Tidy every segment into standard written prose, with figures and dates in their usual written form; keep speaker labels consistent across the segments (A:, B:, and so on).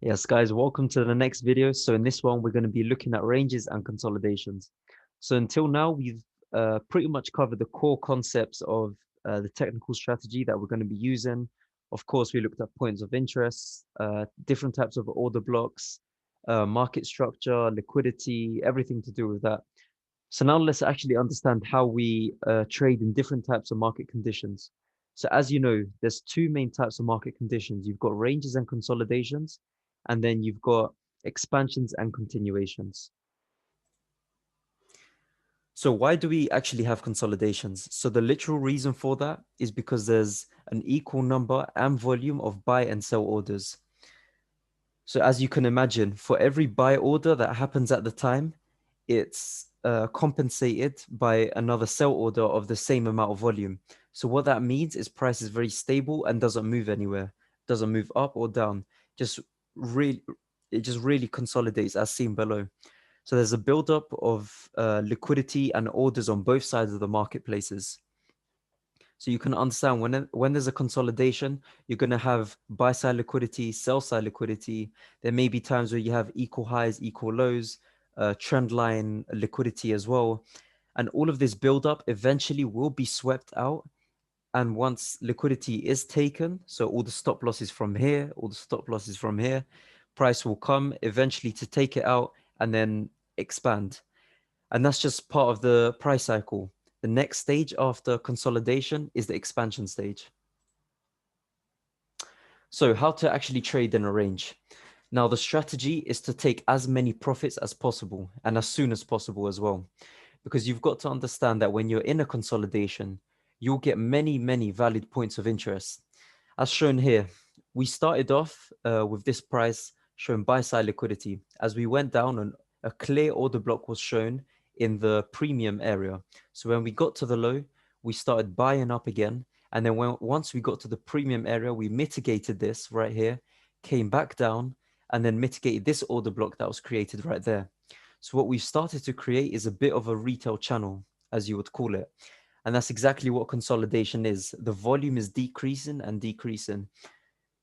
A: Yes, guys, welcome to the next video. So in this one, we're going to be looking at ranges and consolidations. So until now, we've pretty much covered the core concepts of the technical strategy that we're going to be using. Of course, we looked at points of interest, different types of order blocks, market structure, liquidity, everything to do with that. So now let's actually understand how we trade in different types of market conditions. So as you know, there's two main types of market conditions. You've got ranges and consolidations, and then you've got expansions and continuations. So why do we actually have consolidations? So the literal reason for that is because there's an equal number and volume of buy and sell orders. So as you can imagine, for every buy order that happens at the time, it's compensated by another sell order of the same amount of volume. So what that means is price is very stable and doesn't move anywhere, doesn't move up or down. Just really, it just really consolidates as seen below. So there's a buildup of liquidity and orders on both sides of the marketplaces. So you can understand when there's a consolidation, you're going to have buy side liquidity, sell side liquidity. There may be times where you have equal highs, equal lows, trend line liquidity as well. And all of this buildup eventually will be swept out. And once liquidity is taken, so all the stop losses from here, all the stop losses from here, price will come eventually to take it out and then expand. And that's just part of the price cycle. The next stage after consolidation is the expansion stage. So how to actually trade in a range. Now, the strategy is to take as many profits as possible and as soon as possible as well, because you've got to understand that when you're in a consolidation, you'll get many, many valid points of interest. As shown here, we started off with this price showing buy side liquidity. As we went down, and a clear order block was shown in the premium area. So when we got to the low, we started buying up again. And then once we got to the premium area, we mitigated this right here, came back down, and then mitigated this order block that was created right there. So what we've started to create is a bit of a retail channel, as you would call it. And that's exactly what consolidation is. The volume is decreasing and decreasing.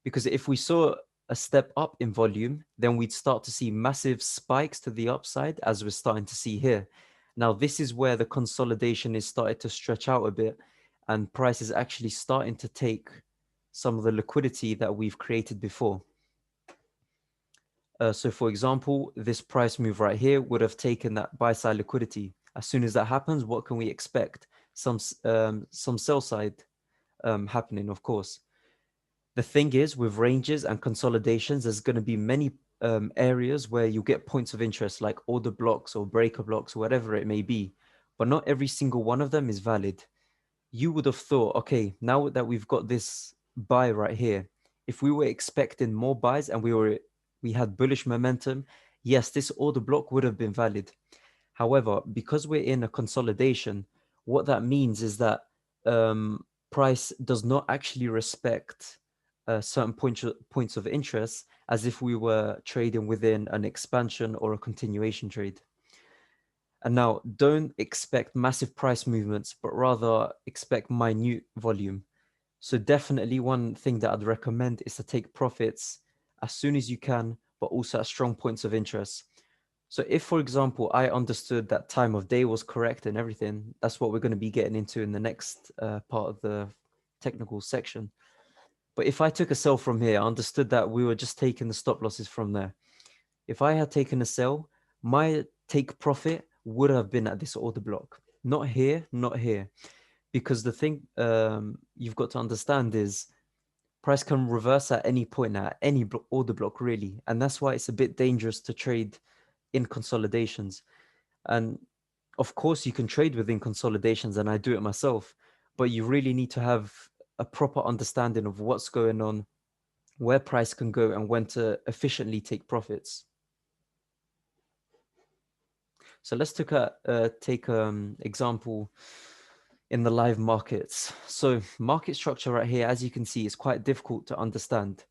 A: Because if we saw a step up in volume, then we'd start to see massive spikes to the upside, as we're starting to see here. Now, this is where the consolidation is started to stretch out a bit, and price is actually starting to take some of the liquidity that we've created before. So for example, this price move right here would have taken that buy side liquidity. As soon as that happens, what can we expect? Some sell side happening, of course. The thing is, with ranges and consolidations, there's going to be many areas where you get points of interest, like order blocks or breaker blocks, or whatever it may be. But not every single one of them is valid. You would have thought, okay, now that we've got this buy right here, if we were expecting more buys and we had bullish momentum, yes, this order block would have been valid. However, because we're in a consolidation, what that means is that price does not actually respect certain points of interest as if we were trading within an expansion or a continuation trade. And now don't expect massive price movements, but rather expect minute volume. So definitely one thing that I'd recommend is to take profits as soon as you can, but also at strong points of interest. So if, for example, I understood that time of day was correct and everything, that's what we're going to be getting into in the next part of the technical section. But if I took a sell from here, I understood that we were just taking the stop losses from there. If I had taken a sell, my take profit would have been at this order block. Not here, not here. Because the thing you've got to understand is price can reverse at any point, at any order block, really. And that's why it's a bit dangerous to trade in consolidations. And of course, you can trade within consolidations, and I do it myself, but you really need to have a proper understanding of what's going on, where price can go, and when to efficiently take profits. So let's take example in the live markets. So market structure right here, as you can see, is quite difficult to understand.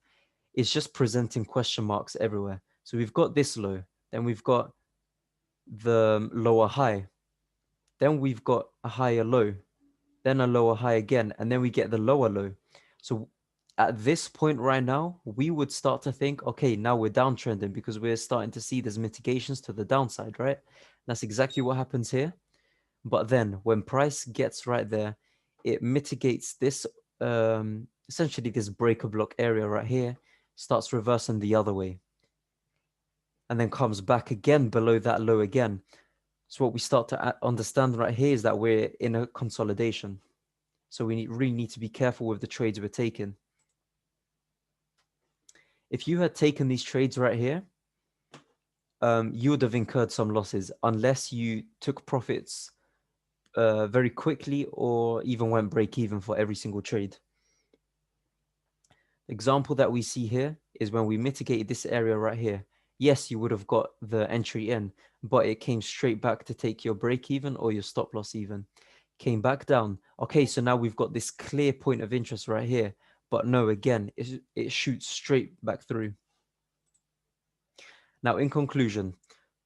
A: It's just presenting question marks everywhere. So we've got this low, then we've got the lower high, then we've got a higher low, then a lower high again, and then we get the lower low. So at this point right now, we would start to think, okay, now we're downtrending because we're starting to see there's mitigations to the downside, right? That's exactly what happens here. But then when price gets right there, it mitigates this, essentially this breaker block area right here, starts reversing the other way, and then comes back again below that low again. So what we start to understand right here is that we're in a consolidation. So we really need to be careful with the trades we're taking. If you had taken these trades right here, you would have incurred some losses unless you took profits very quickly or even went break even for every single trade. The example that we see here is when we mitigated this area right here. Yes, you would have got the entry in, but it came straight back to take your break even or your stop loss even. Came back down. Okay, so now we've got this clear point of interest right here. But no, again, it shoots straight back through. Now, in conclusion,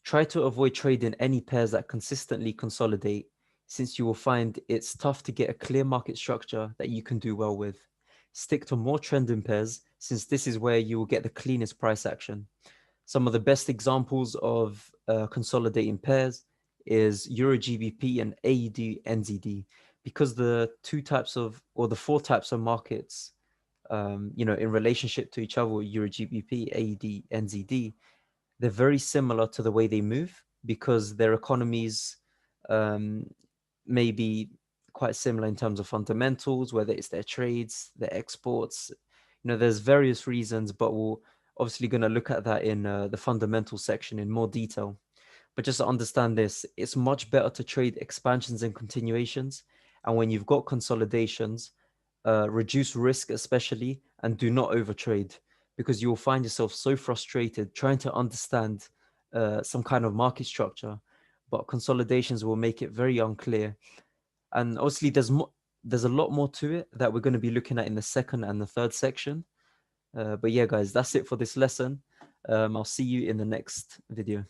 A: try to avoid trading any pairs that consistently consolidate, since you will find it's tough to get a clear market structure that you can do well with. Stick to more trending pairs, since this is where you will get the cleanest price action. Some of the best examples of consolidating pairs is Euro GBP and AED NZD, because the two types of, or the four types of markets, in relationship to each other, Euro GBP, AED, NZD, they're very similar to the way they move because their economies um, may be quite similar in terms of fundamentals, whether it's their trades, their exports. There's various reasons, but we're obviously going to look at that in the fundamental section in more detail. But just to understand this, it's much better to trade expansions and continuations. And when you've got consolidations, reduce risk especially, and do not overtrade, because you will find yourself so frustrated trying to understand some kind of market structure, but consolidations will make it very unclear. And obviously there's a lot more to it that we're going to be looking at in the second and the third section. But yeah, guys, that's it for this lesson. I'll see you in the next video.